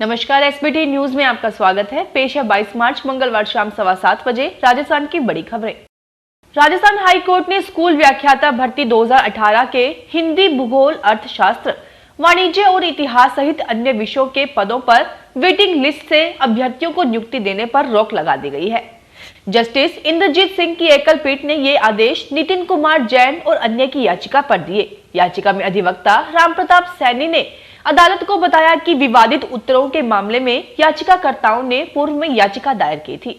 नमस्कार, SBT news में आपका स्वागत है। पेश है 22 मार्च मंगलवार शाम 7:15 बजे राजस्थान की बड़ी खबरें। राजस्थान हाई कोर्ट ने स्कूल व्याख्याता भर्ती 2018 के हिंदी, भूगोल, अर्थशास्त्र, वाणिज्य और इतिहास सहित अन्य विषयों के पदों पर वेटिंग लिस्ट से अभ्यर्थियों को नियुक्ति देने पर रोक लगा दी गई है। जस्टिस इंद्रजीत सिंह की एकल पीठ ने ये आदेश नितिन कुमार जैन और अन्य की याचिका पर दिए। याचिका में अधिवक्ता रामप्रताप सैनी ने अदालत को बताया कि विवादित उत्तरों के मामले में याचिकाकर्ताओं ने पूर्व में याचिका दायर की थी।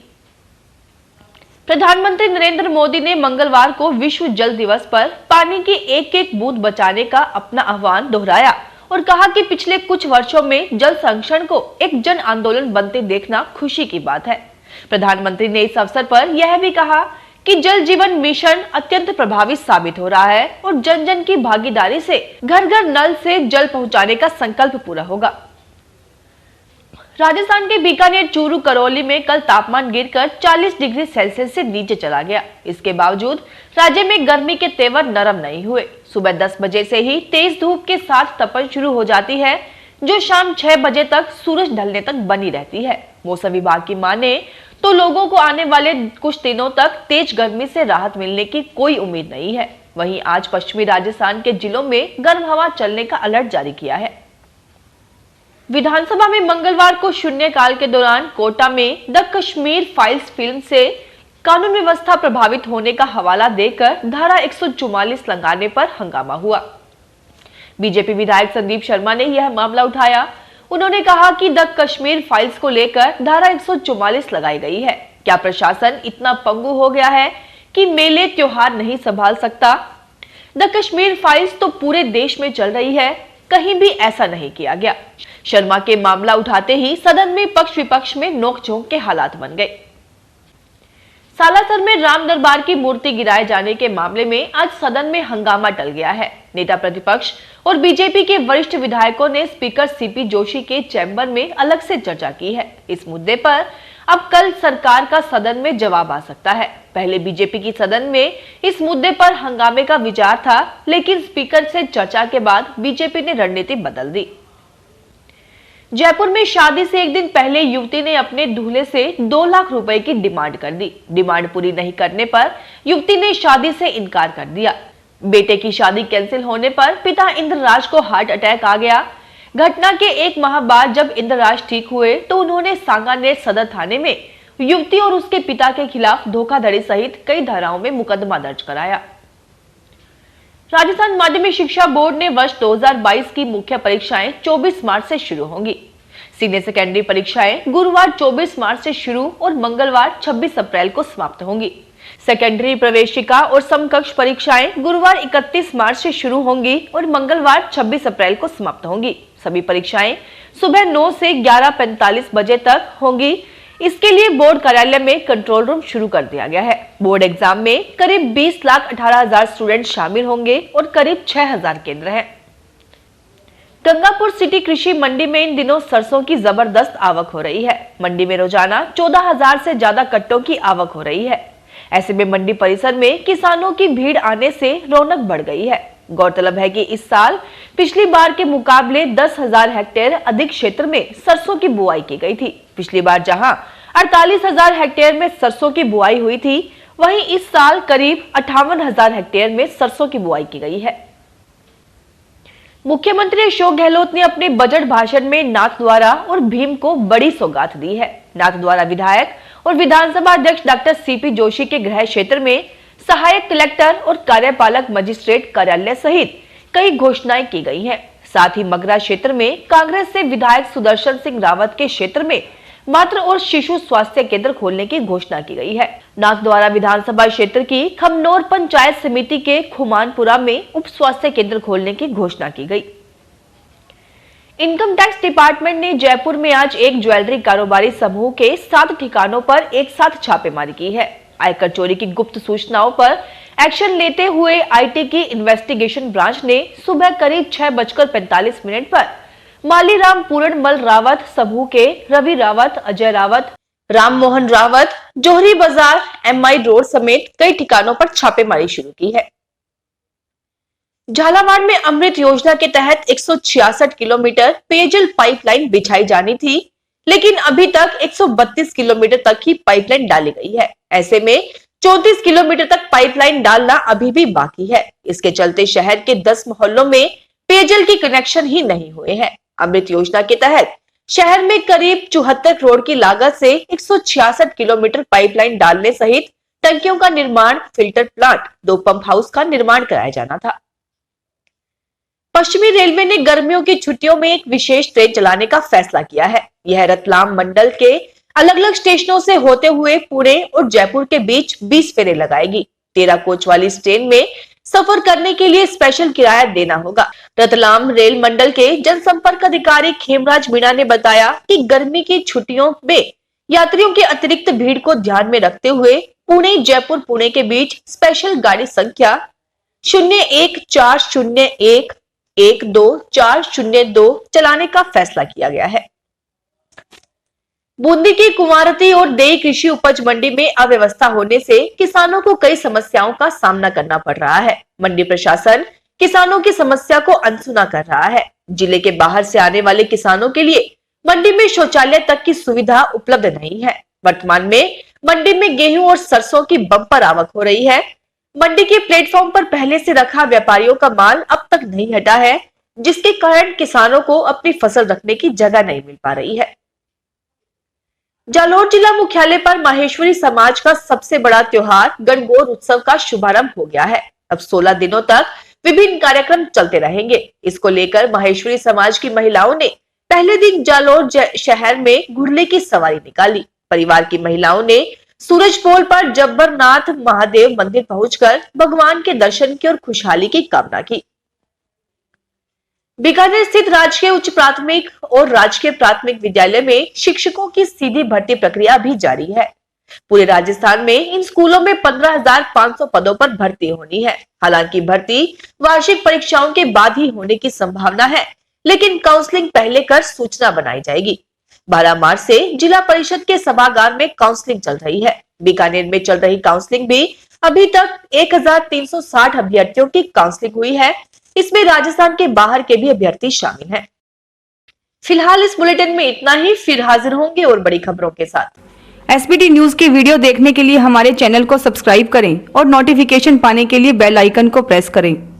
प्रधानमंत्री नरेंद्र मोदी ने मंगलवार को विश्व जल दिवस पर पानी की एक एक बूंद बचाने का अपना आह्वान दोहराया और कहा कि पिछले कुछ वर्षों में जल संरक्षण को एक जन आंदोलन बनते देखना खुशी की बात है। प्रधानमंत्री ने इस अवसर पर यह भी कहा कि जल जीवन मिशन अत्यंत प्रभावी साबित हो रहा है और जन जन की भागीदारी से घर घर नल से जल पहुंचाने का संकल्प पूरा होगा। राजस्थान के बीकानेर, चूरू, करौली में कल तापमान गिरकर 40 डिग्री सेल्सियस से नीचे चला गया। इसके बावजूद राज्य में गर्मी के तेवर नरम नहीं हुए। सुबह 10 बजे से ही तेज धूप के साथ तपन शुरू हो जाती है, जो शाम 6 बजे तक सूरज ढलने तक बनी रहती है। मौसम विभाग की माने तो लोगों को आने वाले कुछ दिनों तक तेज गर्मी से राहत मिलने की कोई उम्मीद नहीं है। वहीं आज पश्चिमी राजस्थान के जिलों में गर्म हवा चलने का अलर्ट जारी किया है। विधानसभा में मंगलवार को शून्यकाल के दौरान कोटा में द कश्मीर फाइल्स फिल्म से कानून व्यवस्था प्रभावित होने का हवाला देकर धारा 144 लगाने पर हंगामा हुआ। बीजेपी विधायक संदीप शर्मा ने यह मामला उठाया। उन्होंने कहा कि द कश्मीर फाइल्स को लेकर धारा 144 लगाई गई है। क्या प्रशासन इतना पंगु हो गया है कि मेले त्योहार नहीं संभाल सकता? द कश्मीर फाइल्स तो पूरे देश में चल रही है, कहीं भी ऐसा नहीं किया गया। शर्मा के मामला उठाते ही सदन में पक्ष विपक्ष में नोकझोंक के हालात बन गए। सालासर में राम दरबार की मूर्ति गिराए जाने के मामले में आज सदन में हंगामा टल गया है। नेता प्रतिपक्ष और बीजेपी के वरिष्ठ विधायकों ने स्पीकर सीपी जोशी के चैम्बर में अलग से चर्चा की है। इस मुद्दे पर अब कल सरकार का सदन में जवाब आ सकता है। पहले बीजेपी की सदन में इस मुद्दे पर हंगामे का विचार था, लेकिन स्पीकर से चर्चा के बाद बीजेपी ने रणनीति बदल दी। जयपुर में शादी से एक दिन पहले युवती ने अपने दूल्हे से 2 लाख रुपए की डिमांड कर दी। डिमांड पूरी नहीं करने पर युवती ने शादी से इनकार कर दिया। बेटे की शादी कैंसिल होने पर पिता इंद्रराज को हार्ट अटैक आ गया। घटना के 1 माह बाद जब इंद्रराज ठीक हुए तो उन्होंने सांगानेर सदर थाने में युवती और उसके पिता के खिलाफ धोखाधड़ी सहित कई धाराओं में मुकदमा दर्ज कराया। राजस्थान माध्यमिक शिक्षा बोर्ड ने वर्ष 2022 की मुख्य परीक्षाएं 24 मार्च से शुरू होंगी। सीनियर सेकेंडरी परीक्षाएं गुरुवार 24 मार्च से शुरू और मंगलवार 26 अप्रैल को समाप्त होंगी। सेकेंडरी प्रवेशिका और समकक्ष परीक्षाएं गुरुवार 31 मार्च से शुरू होंगी और मंगलवार 26 अप्रैल को समाप्त होंगी। सभी परीक्षाएं सुबह 9 से 11:45 बजे तक होंगी। इसके लिए बोर्ड कार्यालय में कंट्रोल रूम शुरू कर दिया गया है। बोर्ड एग्जाम में करीब 20,18,000 स्टूडेंट शामिल होंगे और करीब 6,000 केंद्र हैं। गंगापुर सिटी कृषि मंडी में इन दिनों सरसों की जबरदस्त आवक हो रही है। मंडी में रोजाना 14,000 से ज्यादा कट्टों की आवक हो रही है। ऐसे में मंडी परिसर में किसानों की भीड़ आने से रौनक बढ़ गई है। गौरतलब है कि इस साल पिछली बार के मुकाबले 10,000 हेक्टेयर अधिक क्षेत्र में सरसों की बुआई की गई थी। पिछली बार जहां 48,000 हेक्टेयर में सरसों की बुआई हुई थी, वहीं इस साल करीब 58,000 हेक्टेयर में सरसों की बुआई की गई है। मुख्यमंत्री अशोक गहलोत ने अपने बजट भाषण में नाथद्वारा और भीम को बड़ी सौगात दी है। नाथद्वारा विधायक और विधानसभा अध्यक्ष डॉक्टर सीपी जोशी के गृह क्षेत्र में सहायक कलेक्टर और कार्यपालक मजिस्ट्रेट कार्यालय सहित कई घोषणाएं की गई हैं। साथ ही मगरा क्षेत्र में कांग्रेस से विधायक सुदर्शन सिंह रावत के क्षेत्र में मातृ और शिशु स्वास्थ्य केंद्र खोलने की घोषणा की गई है। नाथद्वारा विधानसभा क्षेत्र की खमनौर पंचायत समिति के खुमानपुरा में उप स्वास्थ्य केंद्र खोलने की घोषणा की गई। इनकम टैक्स डिपार्टमेंट ने जयपुर में आज एक ज्वेलरी कारोबारी समूह के 7 ठिकानों पर एक साथ छापेमारी की है। आयकर चोरी की गुप्त सूचनाओं पर एक्शन लेते हुए आईटी की इन्वेस्टिगेशन ब्रांच ने सुबह करीब 6:45 पर मालीराम पूरणमल रावत समूह के रवि रावत, अजय रावत, राम मोहन रावत, जोहरी बाजार, एमआई रोड समेत कई ठिकानों पर छापेमारी शुरू की है। झालावाड़ में अमृत योजना के तहत 166 किलोमीटर पेयजल पाइपलाइन बिछाई जानी थी, लेकिन अभी तक 132 किलोमीटर तक ही पाइपलाइन डाली गई है। ऐसे में 34 किलोमीटर तक पाइपलाइन डालना अभी भी बाकी है। इसके चलते शहर के 10 मोहल्लों में पेयजल की कनेक्शन ही नहीं हुए हैं। अमृत योजना के तहत शहर में करीब 74 करोड़ की लागत से 166 किलोमीटर पाइपलाइन डालने सहित टंकियों का निर्माण, फिल्टर प्लांट, 2 पंप हाउस का निर्माण कराया जाना था। पश्चिमी रेलवे ने गर्मियों की छुट्टियों में एक विशेष ट्रेन चलाने का फैसला किया है। यह रतलाम मंडल के अलग अलग स्टेशनों से होते हुए पुणे और जयपुर के बीच 20 फेरे लगाएगी। 13 कोच वाली इस ट्रेन में सफर करने के लिए स्पेशल किराया देना होगा। रतलाम रेल मंडल के जनसंपर्क अधिकारी खेमराज मीणा ने बताया कि गर्मी की छुट्टियों में यात्रियों की अतिरिक्त भीड़ को ध्यान में रखते हुए पुणे जयपुर पुणे के बीच स्पेशल गाड़ी संख्या 01401124002 चलाने का फैसला किया गया है। बूंदी की कुंवारती और देई कृषि उपज मंडी में अव्यवस्था होने से किसानों को कई समस्याओं का सामना करना पड़ रहा है। मंडी प्रशासन किसानों की समस्या को अनसुना कर रहा है। जिले के बाहर से आने वाले किसानों के लिए मंडी में शौचालय तक की सुविधा उपलब्ध नहीं है। वर्तमान में मंडी में गेहूं और सरसों की बम्पर आवक हो रही है। मंडी के प्लेटफॉर्म पर पहले से रखा व्यापारियों का माल अब तक नहीं हटा है, जिसके कारण किसानों को अपनी फसल रखने की जगह नहीं मिल पा रही है। जालोर जिला मुख्यालय पर माहेश्वरी समाज का सबसे बड़ा त्योहार गणगौर उत्सव का शुभारंभ हो गया है। अब 16 दिनों तक विभिन्न कार्यक्रम चलते रहेंगे। इसको लेकर माहेश्वरी समाज की महिलाओं ने पहले दिन जालोर शहर में घुड़ले की सवारी निकाली। परिवार की महिलाओं ने सूरजपोल पर जब्बरनाथ महादेव मंदिर पहुंचकर भगवान के दर्शन की और खुशहाली की कामना की। बीकानेर स्थित राजकीय उच्च प्राथमिक और राजकीय प्राथमिक विद्यालय में शिक्षकों की सीधी भर्ती प्रक्रिया भी जारी है। पूरे राजस्थान में इन स्कूलों में 15,500 पदों पर भर्ती होनी है। हालांकि भर्ती वार्षिक परीक्षाओं के बाद ही होने की संभावना है, लेकिन काउंसलिंग पहले कर सूचना बनाई जाएगी। 12 मार्च से जिला परिषद के सभागार में काउंसलिंग चल रही है। बीकानेर में चल रही काउंसलिंग भी अभी तक 1360 अभ्यर्थियों की काउंसलिंग हुई है। इसमें राजस्थान के बाहर के भी अभ्यर्थी शामिल हैं। फिलहाल इस बुलेटिन में इतना ही। फिर हाजिर होंगे और बड़ी खबरों के साथ। एसबीटी न्यूज के वीडियो देखने के लिए हमारे चैनल को सब्सक्राइब करें और नोटिफिकेशन पाने के लिए बेल आइकन को प्रेस करें।